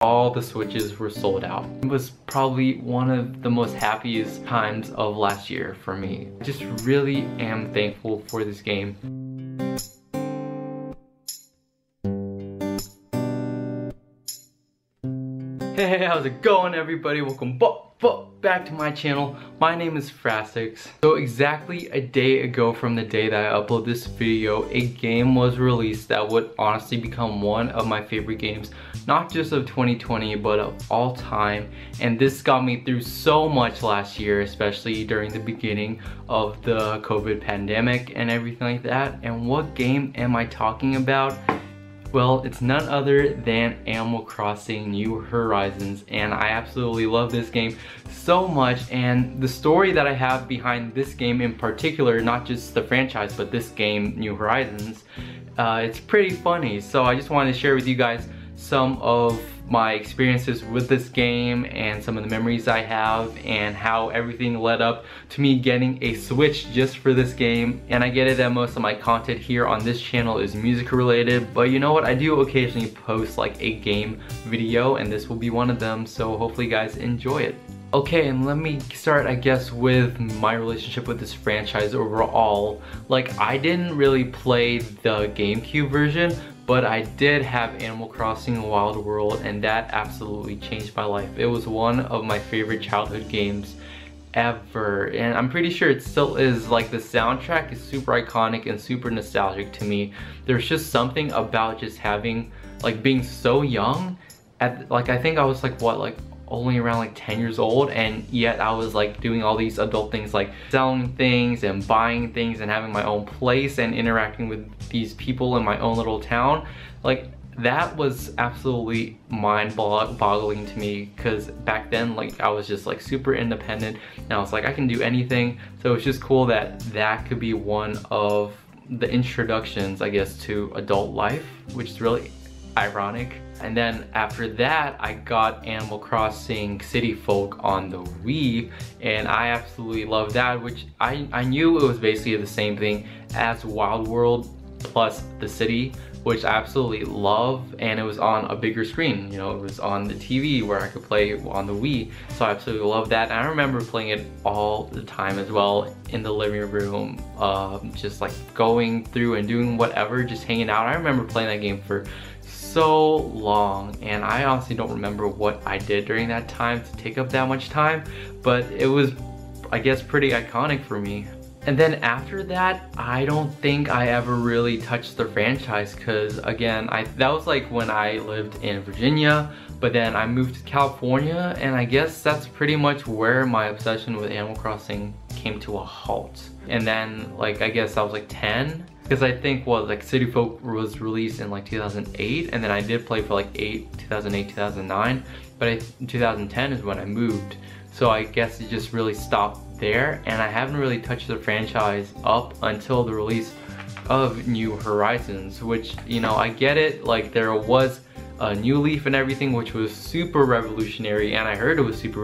all the Switches were sold out. It was probably one of the most happiest times of last year for me. I just really am thankful for this game. Hey, how's it going everybody? Welcome back to my channel. My name is Frassix. So exactly a day ago from the day that I upload this video, a game was released that would honestly become one of my favorite games, not just of 2020 but of all time. And this got me through so much last year, especially during the beginning of the COVID pandemic and everything like that. And what game am I talking about? Well, it's none other than Animal Crossing New Horizons, and I absolutely love this game so much. And the story that I have behind this game in particular, not just the franchise but this game New Horizons, it's pretty funny. So I just wanted to share with you guys some of my experiences with this game and some of the memories I have and how everything led up to me getting a Switch just for this game. And I get it that most of my content here on this channel is music related, but you know what, I do occasionally post like a game video and this will be one of them, so hopefully you guys enjoy it. Okay, and let me start, I guess, with my relationship with this franchise overall. Like, I didn't really play the GameCube version, but I did have Animal Crossing Wild World, and that absolutely changed my life. It was one of my favorite childhood games ever, and I'm pretty sure it still is. Like, the soundtrack is super iconic and super nostalgic to me. There's just something about just having, like, being so young at, like, I think I was like, what, like only around like 10 years old, and yet I was like doing all these adult things like selling things and buying things and having my own place and interacting with these people in my own little town. Like, that was absolutely mind-boggling to me, because back then, like, I was just like super independent and I was like, I can do anything. So it's just cool that that could be one of the introductions, I guess, to adult life, which is really ironic. And then after that, I got Animal Crossing City Folk on the Wii, and I absolutely loved that, which I knew it was basically the same thing as Wild World plus the city, which I absolutely love, and it was on a bigger screen. You know, it was on the TV where I could play on the Wii, so I absolutely love that. And I remember playing it all the time as well in the living room, just like going through and doing whatever, just hanging out. I remember playing that game for so long, and I honestly don't remember what I did during that time to take up that much time, but it was, I guess, pretty iconic for me. And then after that, I don't think I ever really touched the franchise, because again, that was like when I lived in Virginia, but then I moved to California, and I guess that's pretty much where my obsession with Animal Crossing came to a halt. And then, like, I guess I was like 10, because I think, well, like, City Folk was released in like 2008, and then I did play for like 2008, 2009, but 2010 is when I moved. So I guess it just really stopped there, and I haven't really touched the franchise up until the release of New Horizons, which, you know, I get it, like, there was a new leaf and everything, which was super revolutionary, and I heard it was super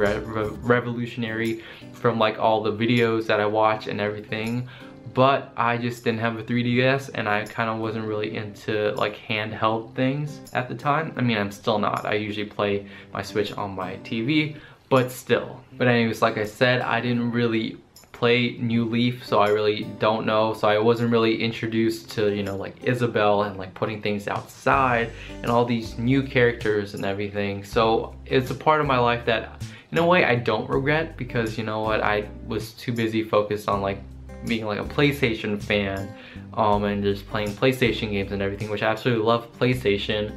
revolutionary from like all the videos that I watched and everything. But I just didn't have a 3DS, and I kind of wasn't really into like handheld things at the time. I mean, I'm still not. I usually play my Switch on my TV, but still. But anyways, like I said, I didn't really play New Leaf, so I really don't know. So I wasn't really introduced to, you know, like Isabelle and like putting things outside and all these new characters and everything. So it's a part of my life that in a way I don't regret, because you know what, I was too busy focused on like being like a PlayStation fan, and just playing PlayStation games and everything, which I absolutely love PlayStation,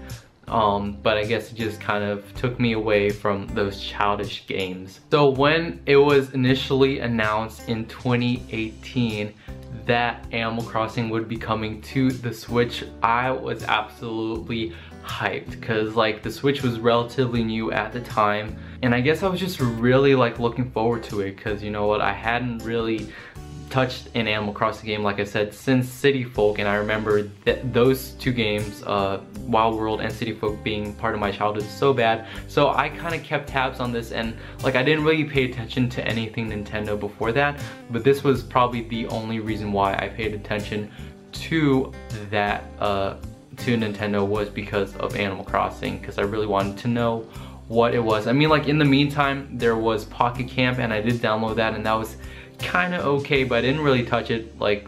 but I guess it just kind of took me away from those childish games. So when it was initially announced in 2018 that Animal Crossing would be coming to the Switch, I was absolutely hyped, because like the Switch was relatively new at the time, and I guess I was just really like looking forward to it, because you know what, I hadn't really touched an Animal Crossing game, like I said, since City Folk, and I remember that those two games, Wild World and City Folk, being part of my childhood so bad. So I kind of kept tabs on this, and like I didn't really pay attention to anything Nintendo before that, but this was probably the only reason why I paid attention to that to Nintendo was because of Animal Crossing, because I really wanted to know what it was. I mean, like in the meantime, there was Pocket Camp and I did download that and that was kind of okay, but I didn't really touch it like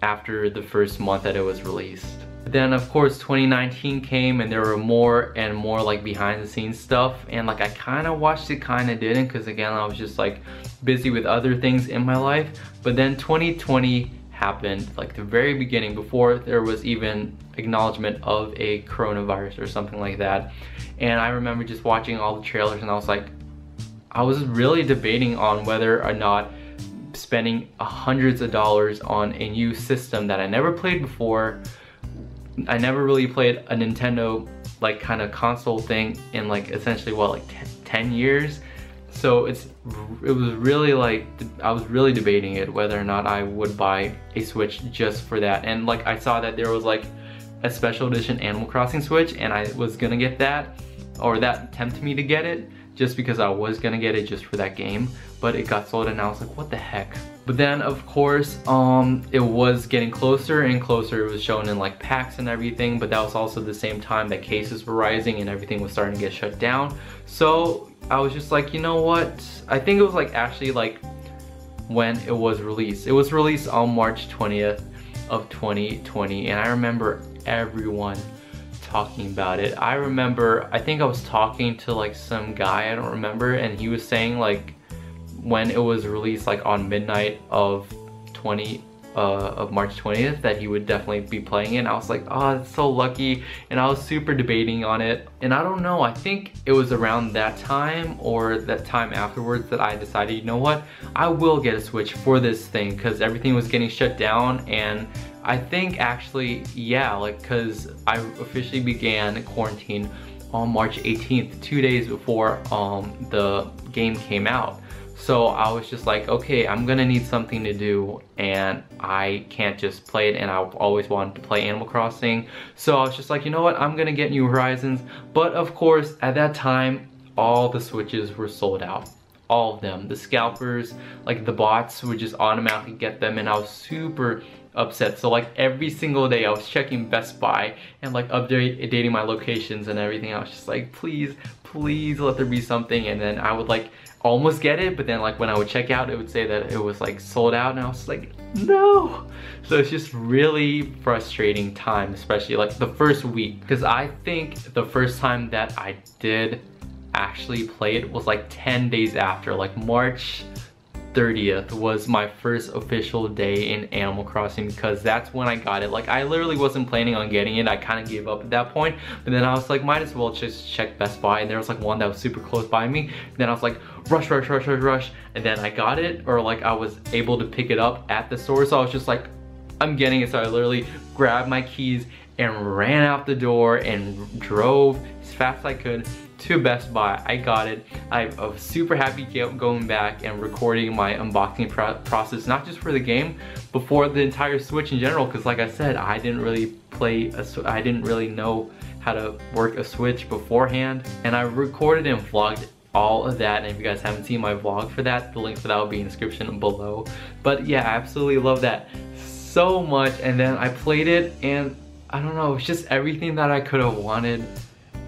after the first month that it was released. Then of course 2019 came and there were more and more like behind the scenes stuff, and like I kind of watched it, kind of didn't, because again I was just like busy with other things in my life. But then 2020 happened, like the very beginning, before there was even acknowledgement of a coronavirus or something like that. And I remember just watching all the trailers and I was like, I was really debating on whether or not spending hundreds of dollars on a new system that I never played before. I never really played a Nintendo like kind of console thing in like essentially what, like 10 years. So it was really like, I was really debating it whether or not I would buy a Switch just for that. And like I saw that there was like a special edition Animal Crossing Switch and I was gonna get that, or that tempted me to get it just because I was gonna get it just for that game, but it got sold and I was like, what the heck. But then of course it was getting closer and closer. It was shown in like packs and everything, but that was also the same time that cases were rising and everything was starting to get shut down. So I was just like, you know what, I think it was like actually like when it was released. It was released on March 20th of 2020 and I remember everyone talking about it. I remember, I think I was talking to like some guy, I don't remember, and he was saying like when it was released like on midnight of March 20th that he would definitely be playing it. And I was like, oh, that's so lucky. And I was super debating on it. And I don't know, I think it was around that time or that time afterwards that I decided, you know what, I will get a Switch for this thing, because everything was getting shut down. And I think actually, yeah, like because I officially began quarantine on March 18th, 2 days before the game came out. So I was just like, okay, I'm gonna need something to do and I can't just play it, and I've always wanted to play Animal Crossing. So I was just like, you know what, I'm gonna get New Horizons. But of course, at that time, all the Switches were sold out. All of them. The scalpers, like the bots would just automatically get them, and I was super upset. So like every single day I was checking Best Buy and like updating my locations and everything. I was just like, please, please let there be something. And then I would like almost get it, but then like when I would check out, it would say that it was like sold out, and I was like, no. So it's just really frustrating time, especially like the first week, because I think the first time that I did actually play it was like 10 days after, like March 30th was my first official day in Animal Crossing, because that's when I got it. Like I literally wasn't planning on getting it. I kind of gave up at that point, but then I was like, might as well just check Best Buy, and there was like one that was super close by me. And then I was like, rush, and then I got it, or like I was able to pick it up at the store. So I was just like, I'm getting it. So I literally grabbed my keys and ran out the door and drove as fast as I could to Best Buy. I got it. I was super happy going back and recording my unboxing process, not just for the game, but for the entire Switch in general, because like I said, I didn't really I didn't really know how to work a Switch beforehand, and I recorded and vlogged all of that. And if you guys haven't seen my vlog for that, the link for that will be in the description below. But yeah, I absolutely love that so much. And then I played it, and I don't know, it's just everything that I could have wanted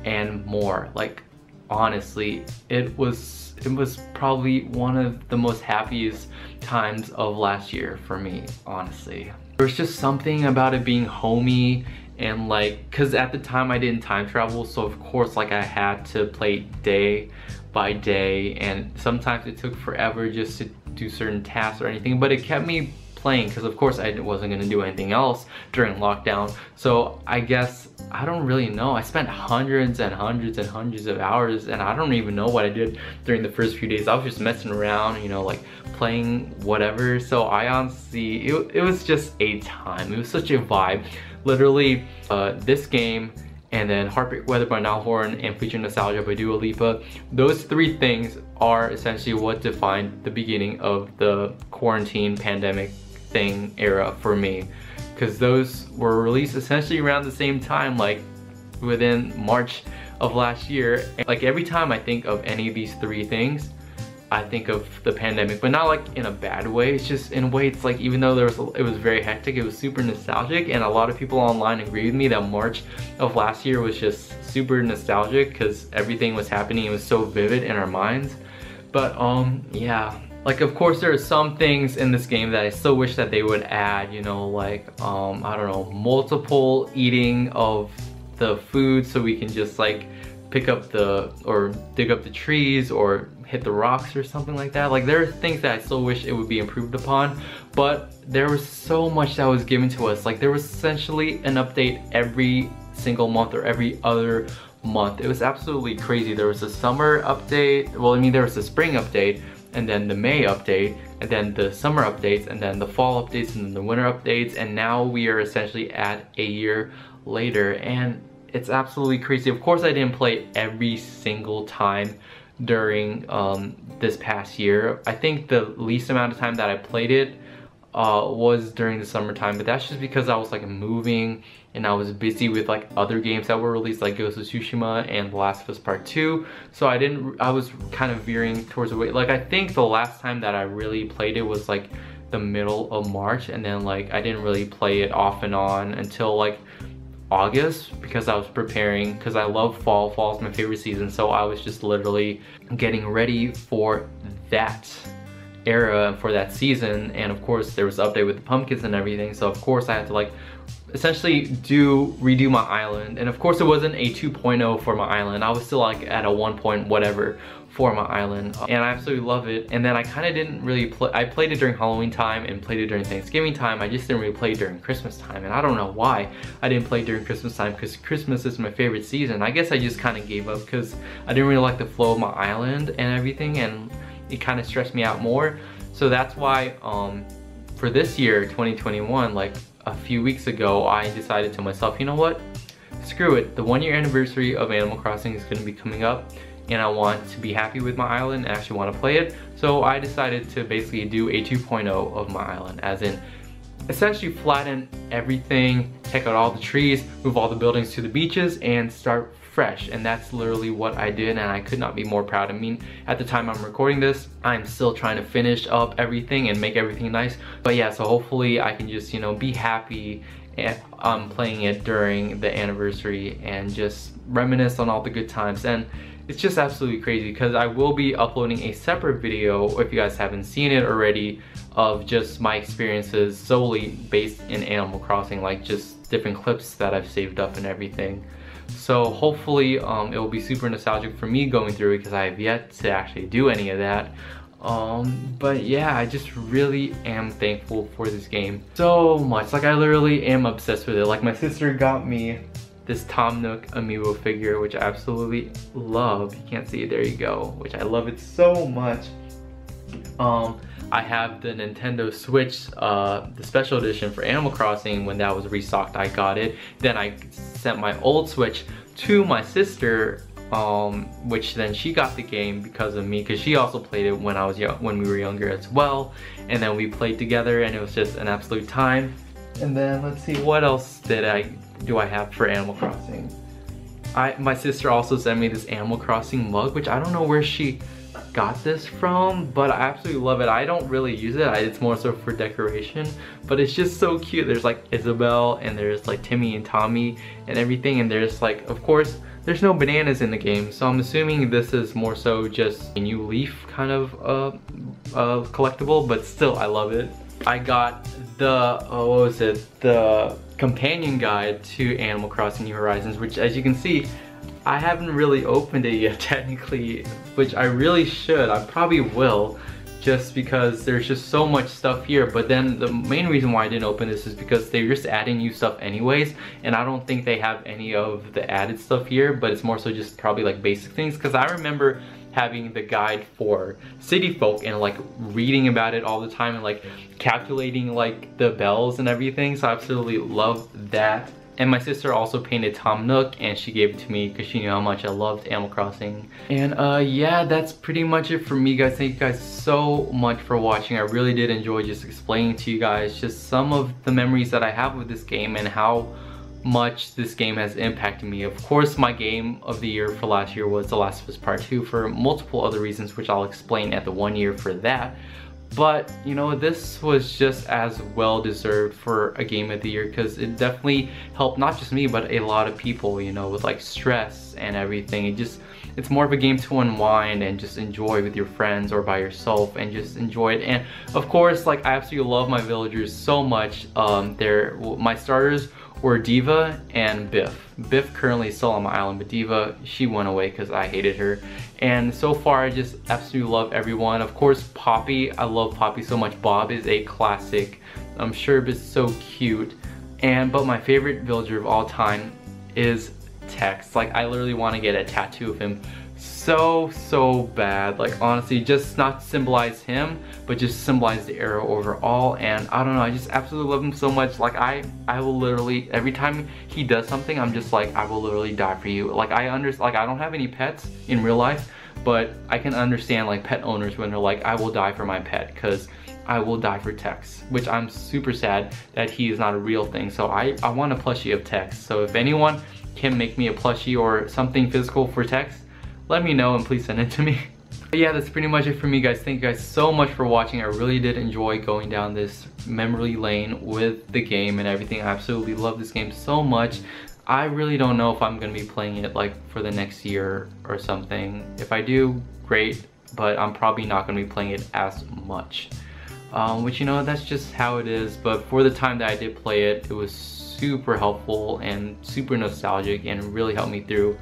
and more. Like honestly, it was probably one of the most happiest times of last year for me, honestly. There's just something about it being homey, and like, cause at the time I didn't time travel, so of course like I had to play day by day, and sometimes it took forever just to do certain tasks or anything, but it kept me playing, because of course I wasn't going to do anything else during lockdown. So I guess, I don't really know, I spent hundreds and hundreds and hundreds of hours, and I don't even know what I did during the first few days. I was just messing around, you know, like playing whatever. So I honestly, it was just a time. It was such a vibe. Literally this game, and then Heartbreak Weather by Niall Horan and Future Nostalgia by Dua Lipa. Those three things are essentially what defined the beginning of the quarantine pandemic thing era for me, because those were released essentially around the same time, like within March of last year. And like every time I think of any of these three things, I think of the pandemic, but not like in a bad way. It's just in a way, it's like, even though it was very hectic, it was super nostalgic, and a lot of people online agree with me that March of last year was just super nostalgic because everything was happening. It was so vivid in our minds. But yeah, like, of course there are some things in this game that I still wish that they would add, you know, like I don't know, multiple eating of the food, so we can just like pick up or dig up the trees or hit the rocks or something like that. Like, there are things that I still wish it would be improved upon, but there was so much that was given to us. Like, there was essentially an update every single month or every other month. It was absolutely crazy. There was a summer update, well, I mean, there was a spring update, and then the May update, and then the summer updates, and then the fall updates, and then the winter updates, and now we are essentially at a year later, and it's absolutely crazy. Of course, I didn't play every single time during this past year. I think the least amount of time that I played it was during the summertime, but that's just because I was like moving and I was busy with like other games that were released, like Ghost of Tsushima and The Last of Us Part 2. So I was kind of veering towards the way, like, I think the last time that I really played it was like the middle of March, and then like I didn't really play it off and on until like August, because I was preparing, because I love fall. Fall is my favorite season, so I was just literally getting ready for that era, for that season. And of course there was an update with the pumpkins and everything, so of course I had to like essentially redo my island. And of course it wasn't a 2.0 for my island. I was still like at a 1 point whatever for my island, and I absolutely love it. And then I kind of didn't really play, I played it during Halloween time and played it during Thanksgiving time. I just didn't really play it during Christmas time, and I don't know why I didn't play during Christmas time, because Christmas is my favorite season. I guess I just kind of gave up because I didn't really like the flow of my island and everything, and it kind of stressed me out more. So that's why for this year, 2021, like a few weeks ago, I decided to myself, you know what, screw it, the 1 year anniversary of Animal Crossing is going to be coming up, and I want to be happy with my island and actually want to play it. So I decided to basically do a 2.0 of my island, as in essentially flatten everything, take out all the trees, move all the buildings to the beaches, and start fresh. And that's literally what I did, and I could not be more proud. I mean, at the time I'm recording this, I'm still trying to finish up everything and make everything nice. But yeah, so hopefully I can just, you know, be happy and playing it during the anniversary and just reminisce on all the good times. And it's just absolutely crazy, because I will be uploading a separate video, if you guys haven't seen it already, of just my experiences solely based in Animal Crossing, like just different clips that I've saved up and everything. So hopefully it will be super nostalgic for me going through it, because I have yet to actually do any of that. But yeah, I just really am thankful for this game so much. Like, I literally am obsessed with it. Like, my sister got me this Tom Nook amiibo figure, which I absolutely love. You can't see it, there you go, which I love it so much. I have the Nintendo Switch, the special edition for Animal Crossing. When that was restocked, I got it. Then I sent my old Switch to my sister, which then she got the game because of me, because she also played it when I was young, when we were younger as well. And then we played together, and it was just an absolute time. And then let's see, what else do I have for Animal Crossing? My sister also sent me this Animal Crossing mug, which I don't know where she got this from, but I absolutely love it. I don't really use it, it's more so for decoration, but it's just so cute. There's like Isabelle, and there's like Timmy and Tommy and everything, and there's like, of course, there's no bananas in the game, so I'm assuming this is more so just a new leaf kind of collectible, but still, I love it. I got the, what was it, the companion guide to Animal Crossing New Horizons, which, as you can see, I haven't really opened it yet technically, which I really should. I probably will, just because there's just so much stuff here. But then the main reason why I didn't open this is because they're just adding new stuff anyways, and I don't think they have any of the added stuff here, but it's more so just probably like basic things, because I remember having the guide for City Folk and like reading about it all the time and like calculating like the bells and everything, so I absolutely love that. And my sister also painted Tom Nook, and she gave it to me because she knew how much I loved Animal Crossing. And yeah, that's pretty much it for me, guys. Thank you guys so much for watching. I really did enjoy just explaining to you guys just some of the memories that I have with this game and how much this game has impacted me. Of course, my game of the year for last year was The Last of Us Part 2 for multiple other reasons, which I'll explain at the 1 year for that. But you know, this was just as well deserved for a game of the year because it definitely helped not just me but a lot of people, you know, with like stress and everything. It's more of a game to unwind and just enjoy with your friends or by yourself and just enjoy it. And of course, like, I absolutely love my villagers so much. My starters were Diva and Biff. Biff currently still on my island, but Diva, she went away because I hated her. And so far, I just absolutely love everyone. Of course, Poppy, I love Poppy so much. Bob is a classic. Sherb is so cute. But my favorite villager of all time is Tex. Like, I literally want to get a tattoo of him so bad. Like, honestly, just not to symbolize him, but just symbolize the era overall. And I don't know, I just absolutely love him so much. Like, I will literally, every time he does something, I'm just like, I will literally die for you. Like, I don't have any pets in real life, but I can understand like pet owners when they're like, I will die for my pet, because I will die for Tex, which I'm super sad that he is not a real thing. So I want a plushie of Tex. So if anyone can make me a plushie or something physical for Tex, let me know and please send it to me. But yeah, that's pretty much it for me, guys. Thank you guys so much for watching. I really did enjoy going down this memory lane with the game and everything. I absolutely love this game so much. I really don't know if I'm gonna be playing it like for the next year or something. If I do, great, but I'm probably not gonna be playing it as much. Which, you know, that's just how it is. But for the time that I did play it, it was super helpful and super nostalgic and really helped me through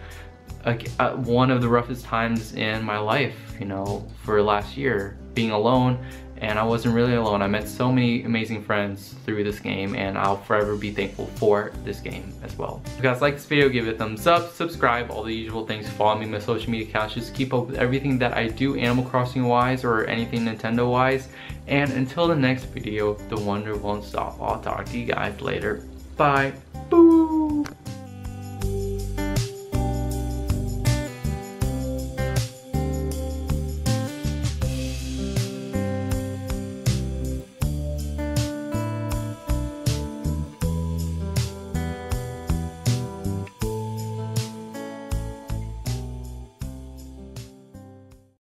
one of the roughest times in my life, you know, for last year, being alone. And I wasn't really alone. I met so many amazing friends through this game, and I'll forever be thankful for this game as well. If you guys like this video, give it a thumbs up, subscribe, all the usual things. Follow me on my social media accounts. Just keep up with everything that I do Animal Crossing wise or anything Nintendo wise. And until the next video, the wonder won't stop. I'll talk to you guys later. Bye. Boo.